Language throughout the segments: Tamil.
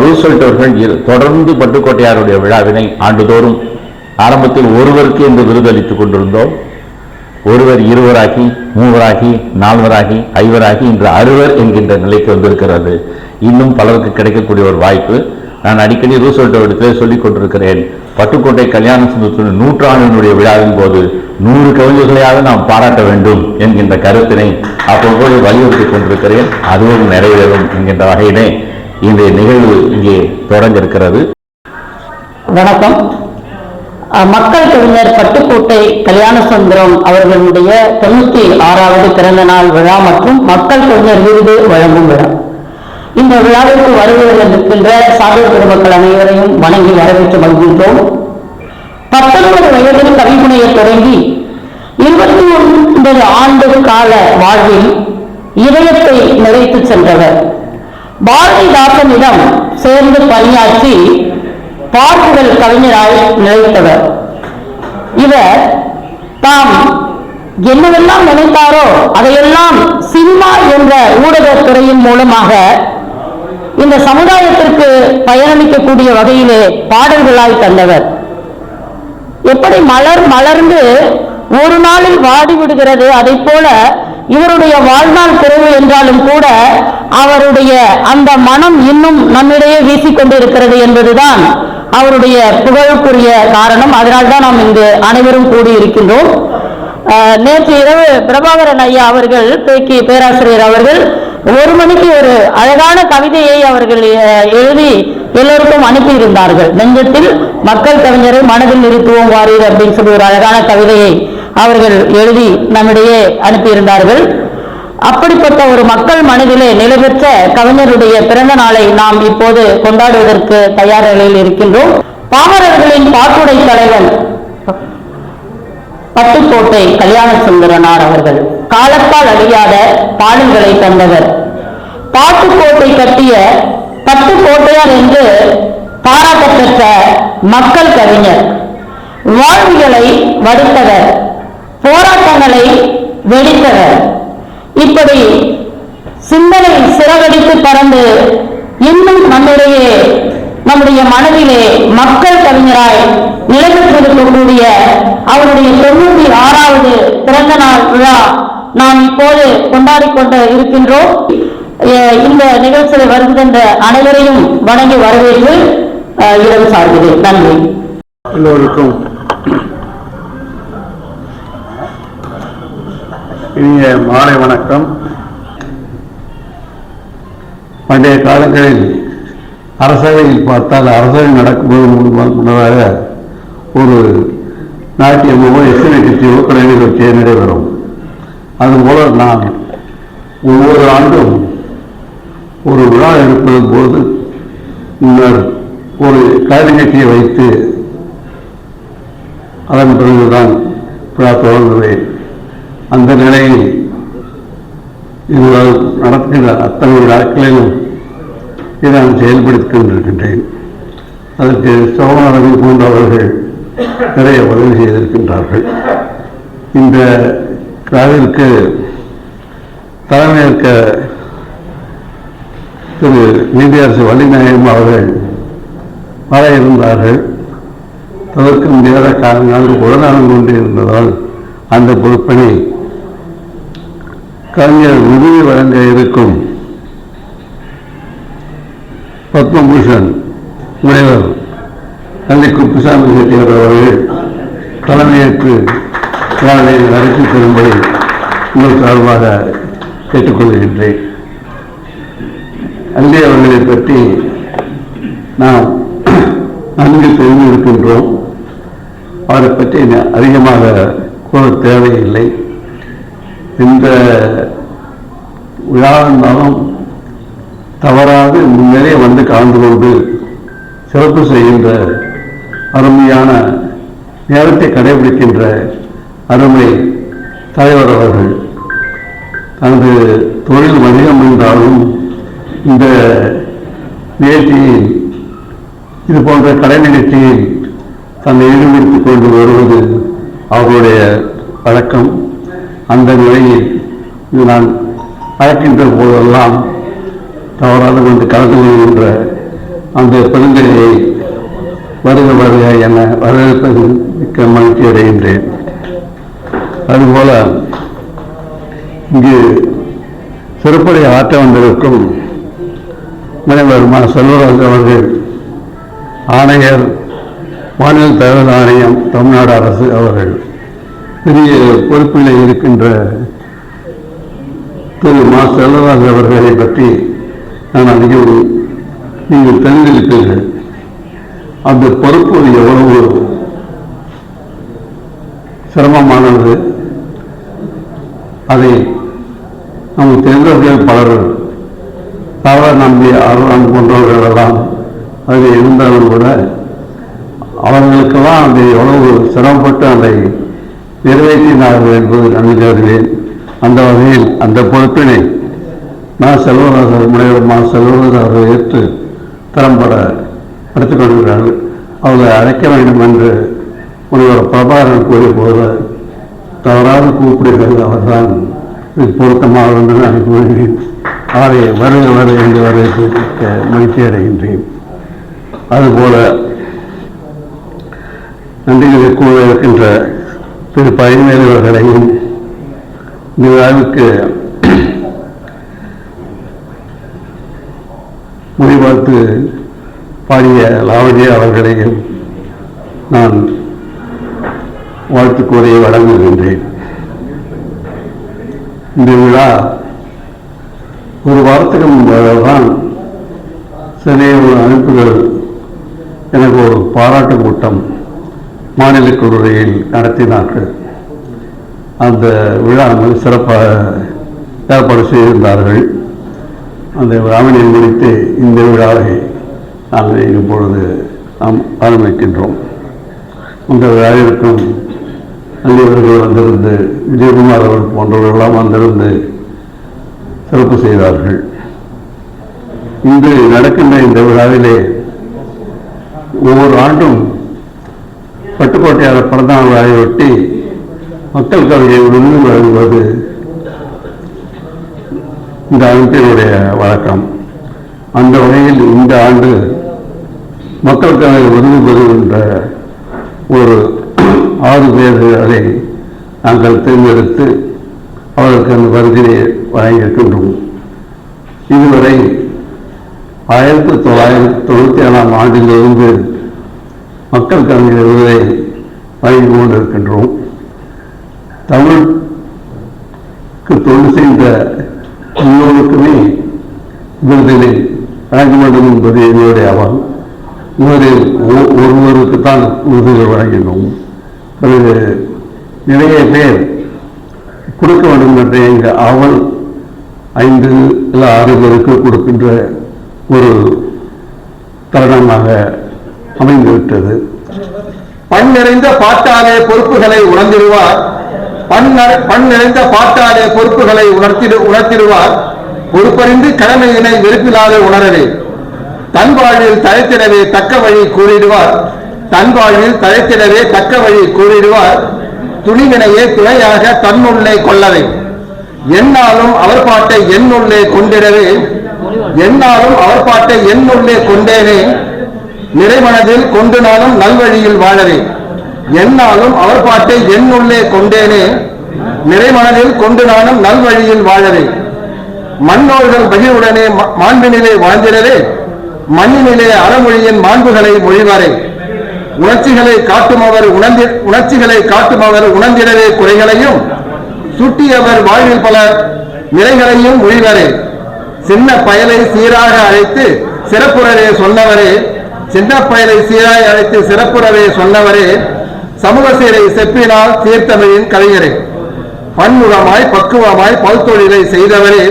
ரூஸ்வெல்ட் அவர்கள் தொடர்ந்து பட்டுக்கோட்டையாருடைய விழாவினை ஆண்டுதோறும் ஆரம்பத்தில் ஒருவருக்கு என்று விருதளித்துக் கொண்டிருந்தோம். ஒருவர் இருவராகி, மூவராகி, நால்வராகி, ஐவராகி, இன்று 60 என்கின்ற நிலைக்கு வந்திருக்கிறது. இன்னும் பலருக்கு கிடைக்கக்கூடிய ஒரு வாய்ப்பு. நான் அடிக்கடி ரூஸ்வெல்ட் இடத்திலே சொல்லிக் கொண்டிருக்கிறேன், பட்டுக்கோட்டை கல்யாண சுந்தரத்தின் 100ஆண்டினுடைய விழாவின் போது 100 கவிஞர்களையாவது நாம் பாராட்ட வேண்டும் என்கின்ற கருத்தினை அப்போது வலியுறுத்திக் கொண்டிருக்கிறேன். அதுவும் நிறைவேறும் என்கின்ற வகையிலே இந்த நிகழ்வு இங்கே தொடங்க இருக்கிறது. வணக்கம். மக்கள் கவிஞர் பட்டுக்கோட்டை கல்யாண சுந்தரம் அவர்களுடைய 96வது பிறந்த நாள் விழா மற்றும் மக்கள் கவிஞர் விருது வழங்கும் விழா. இந்த விழாவிற்கு வருவதில் இருக்கின்ற சாதர் பெருமக்கள் அனைவரையும் வணங்கி வரவேற்று மகிழ்கின்றோம். 19 வயதில் கவிப்புனையை தொடங்கி 29 ஆண்டு கால வாழ்வில் இதயத்தை நிறைத்து சென்றவர். பாரதிதாசனிடம் சேர்ந்து பணியாற்றி பாட்டுகள் கவிஞராய் நிலைத்தவர். இவர் தாம் என்னவெல்லாம் நினைத்தாரோ அதையெல்லாம் சினிமா என்ற ஊடகத் துறையின் மூலமாக இந்த சமுதாயத்திற்கு பயனளிக்கக்கூடிய வகையிலே பாடல்களாய் தந்தவர். எப்படி மலர் மலர்ந்து ஒரு நாளில் வாடி விடுகிறது, அதை போல இவருடைய வாழ்நாள் குறைவு என்றாலும் கூட அவருடைய அந்த மனம் இன்னும் நம்மிடையே வீசிக்கொண்டு இருக்கிறது என்பதுதான் அவருடைய புகழுக்குரிய காரணம். அதனால்தான் நாம் இங்கு அனைவரும் கூடியிருக்கின்றோம். நேற்று இரவு பிரபாகரன் ஐயா அவர்கள், பேராசிரியர் அவர்கள் 1 மணிக்கு ஒரு அழகான கவிதையை அவர்கள் எழுதி எல்லோருக்கும் அனுப்பியிருந்தார்கள். நெஞ்சத்தில் மக்கள் கவிஞரை மனதில் நிறுத்துவோம் வாரீர் அப்படின்னு சொல்லி ஒரு அழகான கவிதையை அவர்கள் எழுதி நம்மிடையே அனுப்பியிருந்தார்கள். அப்படிப்பட்ட ஒரு மக்கள் மனதிலே நிலைபெற்ற கவிஞருடைய பிறந்த நாளை நாம் இப்போது கொண்டாடுவதற்கு தயார் நிலையில் இருக்கின்றோம். பாமரர்களின் பாட்டுடை தலைவன் பட்டுக்கோட்டை கல்யாண சுந்தரனார் அவர்கள் காலத்தால் அழியாத பாடல்களை தந்தவர். பாட்டுக்கோட்டை கட்டிய பட்டுக்கோட்டையார் என்று பாராட்ட பெற்ற மக்கள் கவிஞர். வாழ்விகளை வடித்தவர், போராட்டங்களை வெடித்தவர். இப்படி சிந்தனை சிறகடித்து பறந்து இன்னும் நம்முடைய மனதிலே மக்கள் கவிஞராய் நிலைபெற்றிருக்கக்கூடிய அவருடைய 96வது பிறந்த நாள் விழா நாம் இப்போது கொண்டாடிக் கொண்டு இருக்கின்றோம். இந்த நிகழ்ச்சியில் வருகின்ற அனைவரையும் வணங்கி வரவேற்று இடம் சார்கிறேன். நன்றி. எல்லோருக்கும் இனிய மாலை வணக்கம். பண்டைய காலங்களில் அரசவையில் பார்த்தால் அரசவை நடக்கும்போது முன்னதாக ஒரு நாட்டியமோ இசை நிகழ்ச்சியோ கலை நிகழ்ச்சியோ நடைபெறும். அதுபோல நான் ஒவ்வொரு ஆண்டும் ஒரு விழா எடுப்பது போது முன்னர் ஒரு கலை நிகழ்ச்சியை வைத்து அதன் பிறகுதான் விழா தொடங்குவேன். அந்த நிலையில் இதுவரை நடக்கின்ற அத்தனை விழாக்களிலும் இதை நான் செயல்படுத்திக் கொண்டிருக்கின்றேன். அதற்கு சோமரவி போன்றவர்கள் நிறைய உதவி செய்திருக்கின்றார்கள். இந்த விழாவிற்கு தலைமையேற்க திரு நீதியரசு வள்ளிநாயகம் அவர்கள் வர இருந்தார்கள். அதற்கு முடியாத காரணங்கள் உடல்நலம் கொண்டு இருந்ததால் அந்த பொறுப்பினை கவிஞர் விருது வழங்க இருக்கும் பத்மபூஷன் முனைவர் தந்தை குப்புசாமி செட்டியார் அவர்கள் தலைமையேற்று விழாவை நடத்தி தரும்படி உங்கள் சார்பாக கேட்டுக்கொள்கின்றேன். அங்கே அவர்களை பற்றி நாம் நன்கு தெரிந்திருக்கின்றோம். அவரை பற்றி அதிகமாக கூற தேவையில்லை. இந்த விழா இருந்தாலும் தவறாது முன்னரே வந்து கலந்து கொண்டு சிறப்பு செய்கின்ற அருமையான நேரத்தை கடைபிடிக்கின்ற அருமை தலைவர் அவர்கள் தனது தொழில் வணிகம் என்றாலும் இந்த நிகழ்ச்சியில் இது போன்ற கலை நிகழ்ச்சியில் தன்னை ஈடுபடுத்திக் கொண்டு வருவது அவர்களுடைய வழக்கம். அந்த நிலையில் நான் அழைக்கின்ற போதெல்லாம் தவறாது கொண்டு கலந்து கொள்கின்ற அந்த பெருந்தகையை வருக வருக என வரவேற்பது மிக்க மகிழ்ச்சி அடைகின்றேன். அதுபோல இங்கு சிறப்புரை ஆற்ற வந்திருக்கும் முனைவர் மா. செல்வராஜ் அவர்கள், ஆணையர், மாநில தகவல் ஆணையம், தமிழ்நாடு அரசு அவர்கள், பெரிய பொறுப்பில் இருக்கின்ற திரு மா. செல்வராஜ் அவர்களை பற்றி நான் அதிகம் நீங்கள் தெரிந்திருப்பீர்கள். அந்த பொறுப்பு எவ்வளவு சிரமமானது, அதை நமக்கு தெரிந்தவர்கள் பலர், தவறு நம்பி அருளான் போன்றவர்களெல்லாம் அது இருந்தாலும் கூட அவர்களுக்கெல்லாம் அதை எவ்வளவு சிரமப்பட்டு அதை நிறைவேற்றினார்கள் என்பது நன்கு அறிவேன். அந்த வகையில் அந்த பொறுப்பினை முனைவர் மா. செல்வராஜ் அவர்கள் ஏற்று திறம்பட எடுத்துக் கொள்கிறார்கள். அவர்களை அழைக்க வேண்டும் என்று முனைவர் பிரபாகரன் கூறிய போது தவறாக கூப்பிடுகிறது அவர்தான் பொருத்தமாக என்று நான் கூறுகிறேன். அவரை வருக வருக என்று வரவேற்க மகிழ்ச்சி அடைகின்றேன். அதுபோல நன்றிகளை கூற இருக்கின்ற திரு பயன்மேல் அவர்களையும் இந்த விழாவுக்கு முடிவார்த்து பாடிய லாவண்யா அவர்களையும் நான் வாழ்த்து கூறியை வழங்குகின்றேன். இந்த விழா ஒரு வாரத்துக்கு முன்பாகத்தான் சில அமைப்புகள் எனக்கு ஒரு பாராட்டு கூட்டம் மாநில கல்லூரியில் நடத்தினார்கள். அந்த விழா மிக சிறப்பாக ஏற்பாடு செய்திருந்தார்கள். அந்த விழாவினை முடித்து இந்த விழாவை நாங்கள் இப்பொழுது நாம் ஆரம்பிக்கின்றோம். இந்த விழாவிற்கும் நல்லவர்கள் வந்திருந்து, விஜயகுமார் அவர்கள் போன்றவர்களெல்லாம் வந்திருந்து சிறப்பு செய்தார்கள். இன்று நடக்கின்ற இந்த விழாவிலே ஒவ்வொரு ஆண்டும் பட்டுக்கோட்டையாளர் பிறந்தநாள் விழாவையொட்டி மக்கள் கவிதை விருது வழங்குவது இந்த அமைப்பினுடைய வழக்கம். அந்த வகையில் இந்த ஆண்டு மக்கள் கவிதை விருது பெறுகின்ற ஒரு 6 பேர்களை நாங்கள் தேர்ந்தெடுத்து அவர்களுக்கு அந்த விருதினை வழங்கியிருக்கின்றோம். இதுவரை 1997ஆம் ஆண்டிலிருந்து மக்கள் கவிதை விருதை வழங்கிக் கொண்டிருக்கின்றோம். தமிழுக்கு தொண்டு செய்த எல்லோருக்குமே விருதினை வழங்க வேண்டும் என்பது என்னுடைய அவல். இவரில் ஒருவருக்குத்தான் விருதுகள் வழங்கினோம். பிறகு நிறைய பேர் கொடுக்க வேண்டும் என்ற எங்கள் அவல் 5 இல்லை 6 பேருக்கு கொடுக்கின்ற ஒரு தருணமாக அமைந்துவிட்டது. பண் நிறைந்த பாட்டாலே பொறுப்புகளை உணர்ந்திடுவார். பண் நிறைந்த பாட்டாலே பொறுப்புகளை உணர்த்திடுவார். பொறுப்பறிந்து கடமையினை வெறுப்பிலாத உணரவே தன் வாழ்வில் தழைத்திடவே தக்க வழி கூறிடுவார். தன் வாழ்வில் தழைத்திடவே தக்க வழி கூறிடுவார். துணிவினையே துணையாக தன்னுள்ளே கொள்ளவே என்னாலும் அவர் பாட்டை என்னுள்ளே கொண்டிடவே என்னாலும் அவர் பாட்டை என்னுள்ளே கொண்டேனே நிறைமனதில் கொண்டு நானும் நல்வழியில் வாழவே என்னாலும் அவர் பாட்டை என்னுள்ளே கொண்டேனே நிறைமனதில் கொண்டு நானும் நல்வழியில் வாழவே மண்ணோர்கள் மகிழ்வுடனே மாண்பினிலே வாழ்ந்திடவே மண்ணினிலே அறமொழியின் மாண்புகளை மொழிவாரே உணர்ச்சிகளை காட்டுமவர் உணர்ந்திடவே குறைகளையும் சுட்டியவர் வாழ்வில் பல நிறைகளையும் மொழிவாரே சின்ன பயலை சீராக அழைத்து சிறப்புறவே சொன்னவரே சின்ன பயலை சீராக அழைத்து சிறப்புறவே சொன்னவரே சமூக சீரை செப்பினால் தீர்த்தமிழின் கலைஞரே பன்முகமாய் பக்குவமாய் பல்தொழிலை செய்தவரே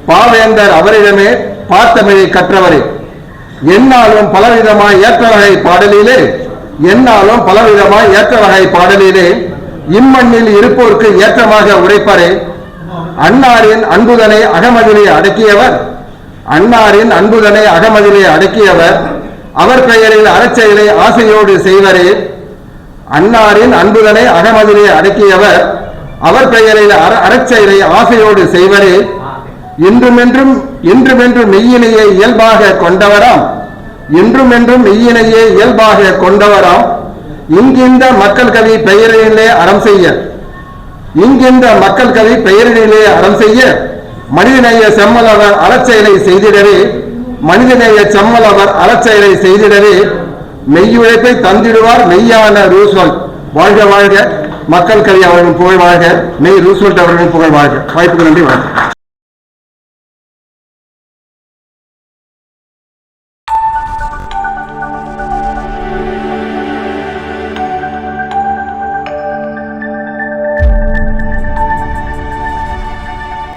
பாவேந்தர் அவரிடமே பார்த்தமிழை கற்றவரே என்னாலும் பலவிதமாய் ஏற்ற வகை பாடலிலே இம்மண்ணில் இருப்போருக்கு ஏற்றமாக உரைப்பரே அன்னாரின் அன்புதனை அகமதிலே அவர் பெயரில் அறச்செயலை ஆசையோடு செய்வரே அன்னாரின் அன்புதனை அகமதிலே அடக்கியவர் அவர் பெயரில் அறச்செயலை ஆசையோடு செய்வரே இன்றுமென்றும் மெய்யிலேயே இயல்பாக கொண்டவராம் இன்றும் என்றும் மெய்யினையே இயல்பாக கொண்டவராம் இங்கிந்த மக்கள் கவி பெயரிலே அறம் செய்ய இங்கின்ற மக்கள் கவி பெயரிலே அறம் செய்ய மனிதநேய செம்மலவர் அறச்செயலை செய்திடவே மனிதநேய செம்மலவர் அறச்செயலை செய்திடவே மெய்யுழைப்பை தந்திடுவார் மெய்யான ரூஸ்வெல்ட். வாழ்க வாழ்க மக்கள் கவி அவர்களின் புகழ் வாழ்க. மெய் ரூஸ்வெல்ட் அவர்களின் புகழ் வாழ்க. வாய்ப்புக்கு நன்றி. வணக்கம்.